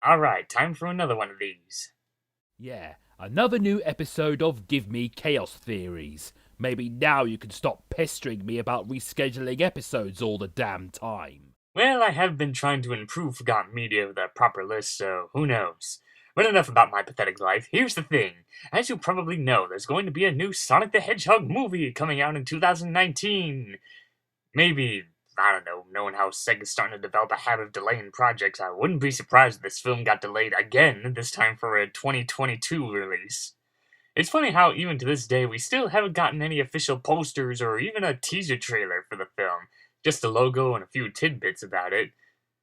Alright, time for another one of these. Yeah, another new episode of Give Me Chaos Theories. Maybe now you can stop pestering me about rescheduling episodes all the damn time. Well, I have been trying to improve forgotten media with a proper list, so who knows. But enough about my pathetic life. Here's the thing. As you probably know, there's going to be a new Sonic the Hedgehog movie coming out in 2019. Maybe, I don't know, knowing how Sega's starting to develop a habit of delaying projects, I wouldn't be surprised if this film got delayed again, this time for a 2022 release. It's funny how, even to this day, we still haven't gotten any official posters or even a teaser trailer for the film. Just a logo and a few tidbits about it.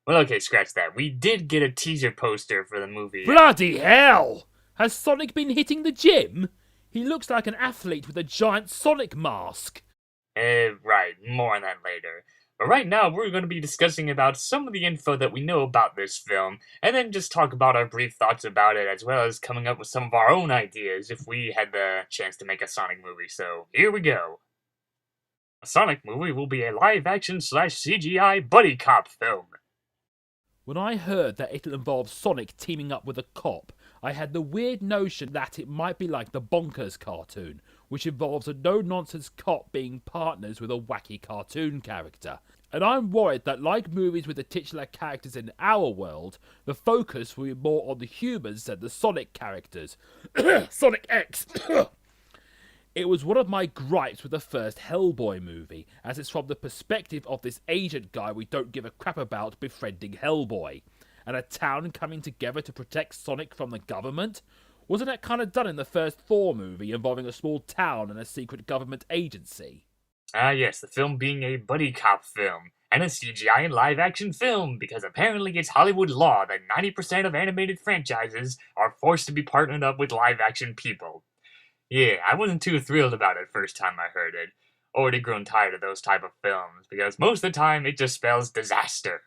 Well, okay, scratch that. We did get a teaser poster for the movie. Bloody hell! Has Sonic been hitting the gym? He looks like an athlete with a giant Sonic mask. Right, more on that later. But right now, we're going to be discussing about some of the info that we know about this film, and then just talk about our brief thoughts about it, as well as coming up with some of our own ideas if we had the chance to make a Sonic movie. So, here we go. A Sonic movie will be a live-action / CGI buddy cop film. When I heard that it'll involve Sonic teaming up with a cop, I had the weird notion that it might be like the Bonkers cartoon, which involves a no-nonsense cop being partners with a wacky cartoon character. And I'm worried that, like movies with the titular characters in our world, the focus will be more on the humans than the Sonic characters. Sonic X! It was one of my gripes with the first Hellboy movie, as it's from the perspective of this agent guy we don't give a crap about befriending Hellboy, and a town coming together to protect Sonic from the government. Wasn't that kind of done in the first Thor movie, involving a small town and a secret government agency? Ah yes, the film being a buddy cop film, and a CGI and live-action film, because apparently it's Hollywood law that 90% of animated franchises are forced to be partnered up with live-action people. Yeah, I wasn't too thrilled about it first time I heard it. Already grown tired of those type of films, because most of the time it just spells disaster.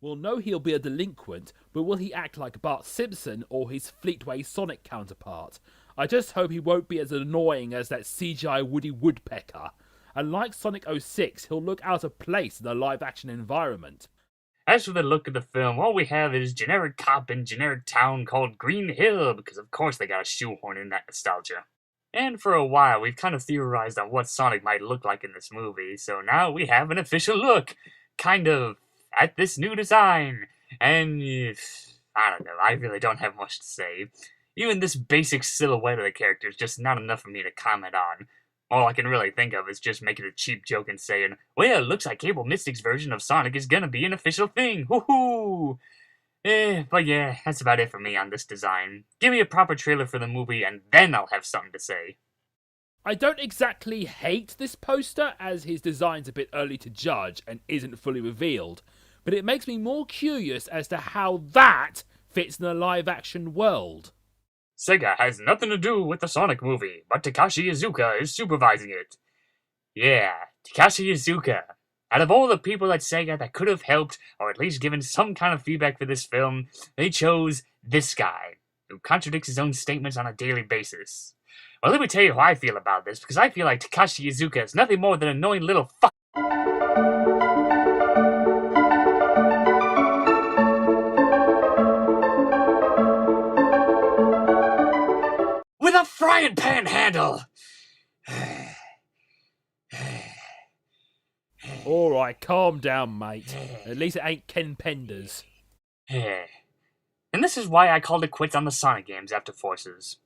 We'll know he'll be a delinquent, but will he act like Bart Simpson or his Fleetway Sonic counterpart? I just hope he won't be as annoying as that CGI Woody Woodpecker. And like Sonic 06, he'll look out of place in a live-action environment. As for the look of the film, all we have is generic cop in generic town called Green Hill, because of course they gotta shoehorn in that nostalgia. And for a while, we've kind of theorized on what Sonic might look like in this movie, so now we have an official look, kind of, at this new design. And, I don't know, I really don't have much to say. Even this basic silhouette of the character is just not enough for me to comment on. All I can really think of is just making a cheap joke and saying, well, looks like Cable Mystic's version of Sonic is gonna be an official thing, woohoo! But yeah, that's about it for me on this design. Give me a proper trailer for the movie and then I'll have something to say. I don't exactly hate this poster, as his design's a bit early to judge and isn't fully revealed, but it makes me more curious as to how that fits in a live-action world. Sega has nothing to do with the Sonic movie, but Takashi Iizuka is supervising it. Yeah, Takashi Iizuka. Out of all the people at Sega that could have helped, or at least given some kind of feedback for this film, they chose this guy, who contradicts his own statements on a daily basis. Well, let me tell you how I feel about this, because I feel like Takashi Iizuka is nothing more than an annoying little fuck. With a frying pan handle! Alright, calm down, mate. At least it ain't Ken Penders. And this is why I called it quits on the Sonic games after Forces.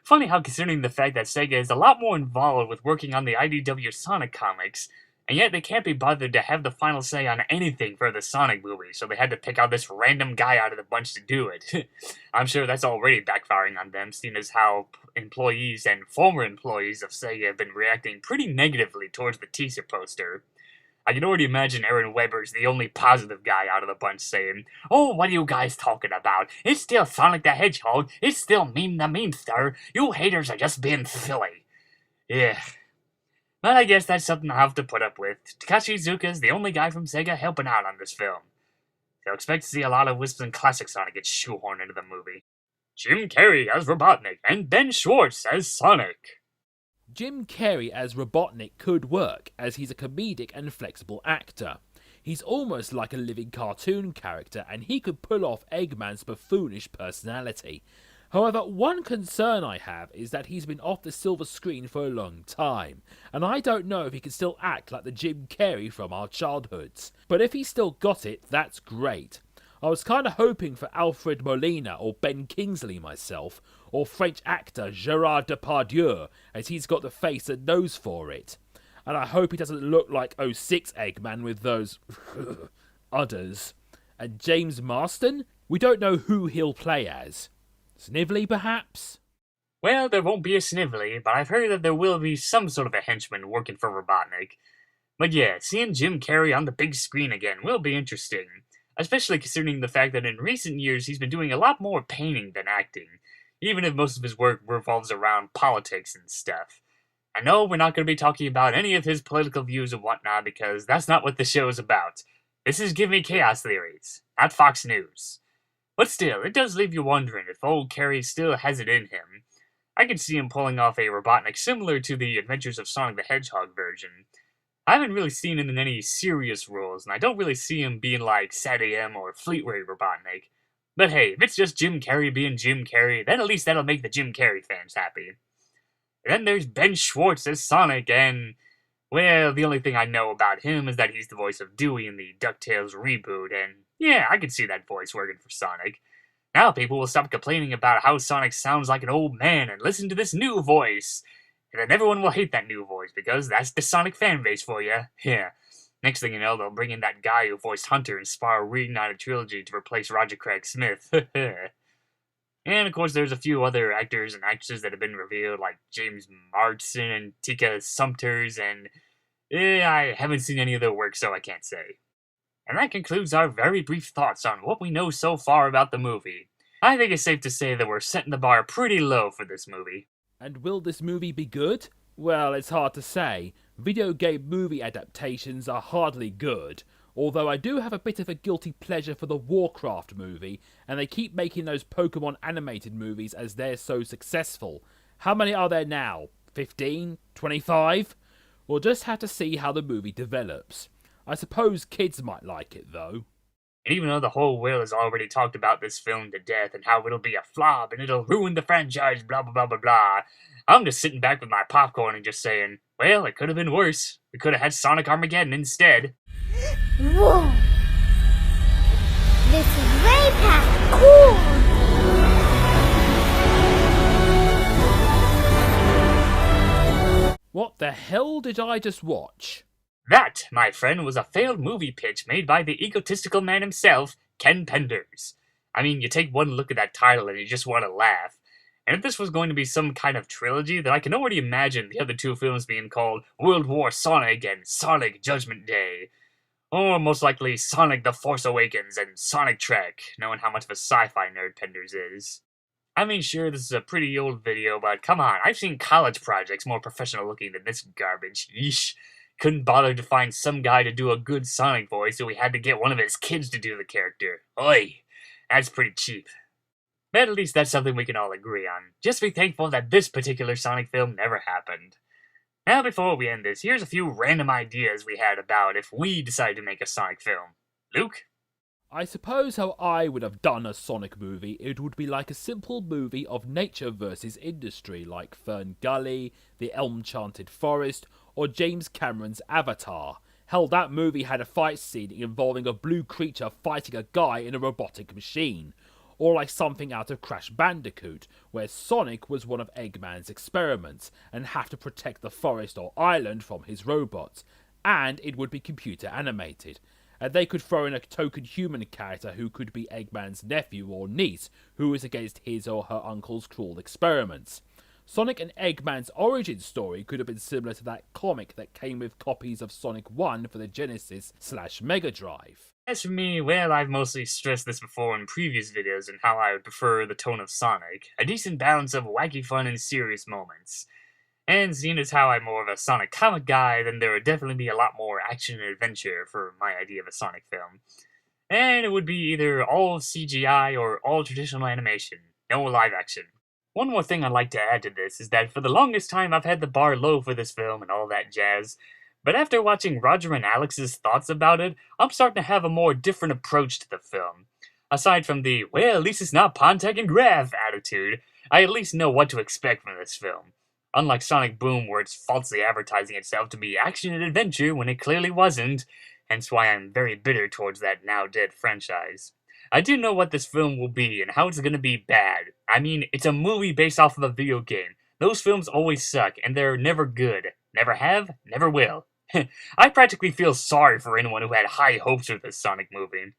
Funny how, considering the fact that Sega is a lot more involved with working on the IDW Sonic comics, and yet they can't be bothered to have the final say on anything for the Sonic movie, so they had to pick out this random guy out of the bunch to do it. I'm sure that's already backfiring on them, seeing as how employees and former employees of Sega have been reacting pretty negatively towards the teaser poster. I can already imagine Aaron Weber's the only positive guy out of the bunch saying, oh, what are you guys talking about? It's still Sonic the Hedgehog. It's still Meme the Memester. You haters are just being silly. Yeah. But I guess that's something I'll have to put up with. Takashi Iizuka is the only guy from Sega helping out on this film. So expect to see a lot of Wisps and Classic Sonic get shoehorned into the movie. Jim Carrey as Robotnik and Ben Schwartz as Sonic. Jim Carrey as Robotnik could work, as he's a comedic and flexible actor. He's almost like a living cartoon character, and he could pull off Eggman's buffoonish personality. However, one concern I have is that he's been off the silver screen for a long time, and I don't know if he can still act like the Jim Carrey from our childhoods. But if he's still got it, that's great. I was kinda hoping for Alfred Molina or Ben Kingsley myself, or French actor Gerard Depardieu, as he's got the face and nose for it. And I hope he doesn't look like '06 Eggman with those udders. And James Marston? We don't know who he'll play as. Snively, perhaps? Well, there won't be a Snively, but I've heard that there will be some sort of a henchman working for Robotnik. But yeah, seeing Jim Carrey on the big screen again will be interesting, especially considering the fact that in recent years he's been doing a lot more painting than acting, even if most of his work revolves around politics and stuff. I know we're not going to be talking about any of his political views and whatnot because that's not what the show is about. This is Give Me Chaos Theories, not Fox News. But still, it does leave you wondering if old Carrey still has it in him. I could see him pulling off a Robotnik similar to the Adventures of Sonic the Hedgehog version. I haven't really seen him in any serious roles, and I don't really see him being like Sad AM or Fleetway Robotnik. But hey, if it's just Jim Carrey being Jim Carrey, then at least that'll make the Jim Carrey fans happy. And then there's Ben Schwartz as Sonic, and, well, the only thing I know about him is that he's the voice of Dewey in the DuckTales reboot, and yeah, I could see that voice working for Sonic. Now people will stop complaining about how Sonic sounds like an old man and listen to this new voice. And then everyone will hate that new voice because that's the Sonic fanbase for you. Yeah. Next thing you know, they'll bring in that guy who voiced Hunter in Spyro Reignited Trilogy to replace Roger Craig Smith. And of course, there's a few other actors and actresses that have been revealed, like James Marsden and Tika Sumpters, and I haven't seen any of their work, so I can't say. And that concludes our very brief thoughts on what we know so far about the movie. I think it's safe to say that we're setting the bar pretty low for this movie. And will this movie be good? Well, it's hard to say. Video game movie adaptations are hardly good, although I do have a bit of a guilty pleasure for the Warcraft movie, and they keep making those Pokemon animated movies as they're so successful. How many are there now? 15? 25? We'll just have to see how the movie develops. I suppose kids might like it, though. And even though the whole world has already talked about this film to death and how it'll be a flop and it'll ruin the franchise, blah blah blah blah blah, I'm just sitting back with my popcorn and just saying, well, it could have been worse. We could have had Sonic Armageddon instead. Whoa! This is way past cool! What the hell did I just watch? That, my friend, was a failed movie pitch made by the egotistical man himself, Ken Penders. I mean, you take one look at that title and you just want to laugh. And if this was going to be some kind of trilogy, then I can already imagine the other two films being called World War Sonic and Sonic Judgment Day. Or most likely Sonic The Force Awakens and Sonic Trek, knowing how much of a sci-fi nerd Penders is. I mean, sure, this is a pretty old video, but come on, I've seen college projects more professional looking than this garbage. Yeesh. Couldn't bother to find some guy to do a good Sonic voice, so we had to get one of his kids to do the character. Oi! That's pretty cheap. But at least that's something we can all agree on. Just be thankful that this particular Sonic film never happened. Now, before we end this, here's a few random ideas we had about if we decided to make a Sonic film. Luke? I suppose how I would have done a Sonic movie, it would be like a simple movie of nature versus industry, like Fern Gully, The Elm-Chanted Forest, or James Cameron's Avatar. Hell, that movie had a fight scene involving a blue creature fighting a guy in a robotic machine. Or like something out of Crash Bandicoot, where Sonic was one of Eggman's experiments and have to protect the forest or island from his robots, and it would be computer animated. And they could throw in a token human character who could be Eggman's nephew or niece, who is against his or her uncle's cruel experiments. Sonic and Eggman's origin story could have been similar to that comic that came with copies of Sonic 1 for the Genesis/Mega Drive. As for me, well, I've mostly stressed this before in previous videos and how I would prefer the tone of Sonic. A decent balance of wacky fun and serious moments. And seeing as how I'm more of a Sonic comic guy, then there would definitely be a lot more action and adventure for my idea of a Sonic film. And it would be either all CGI or all traditional animation. No live action. One more thing I'd like to add to this is that for the longest time I've had the bar low for this film and all that jazz. But after watching Roger and Alex's thoughts about it, I'm starting to have a more different approach to the film. Aside from the, well, at least it's not Pontiac and Graf attitude, I at least know what to expect from this film. Unlike Sonic Boom, where it's falsely advertising itself to be action and adventure when it clearly wasn't, hence why I'm very bitter towards that now dead franchise. I do know what this film will be and how it's gonna be bad. I mean, it's a movie based off of a video game. Those films always suck, and they're never good. Never have, never will. I practically feel sorry for anyone who had high hopes for this Sonic movie.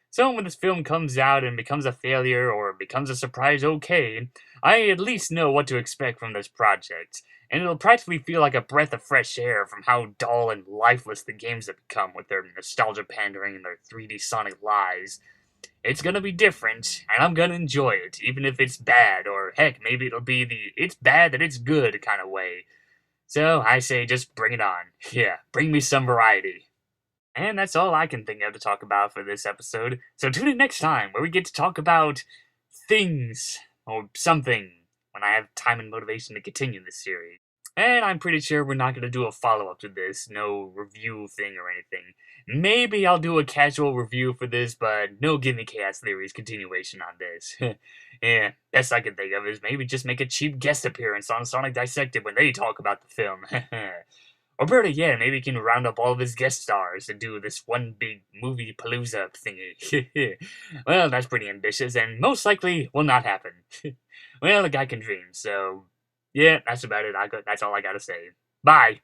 So when this film comes out and becomes a failure or becomes a surprise okay, I at least know what to expect from this project, and it'll practically feel like a breath of fresh air from how dull and lifeless the games have become with their nostalgia pandering and their 3D Sonic lies. It's gonna be different, and I'm gonna enjoy it, even if it's bad, or heck, maybe it'll be the it's bad that it's good kind of way. So I say just bring it on. Yeah, bring me some variety. And that's all I can think of to talk about for this episode. So tune in next time where we get to talk about things or something when I have time and motivation to continue this series. And I'm pretty sure we're not going to do a follow-up to this, no review thing or anything. Maybe I'll do a casual review for this, but no Give Me Chaos Theories continuation on this. Yeah, best I can think of is maybe just make a cheap guest appearance on Sonic Dissected when they talk about the film. Or better yet, maybe he can round up all of his guest stars and do this one big movie palooza thingy. Well, that's pretty ambitious, and most likely will not happen. Well, a guy can dream, so yeah, that's about it. That's all I gotta say. Bye!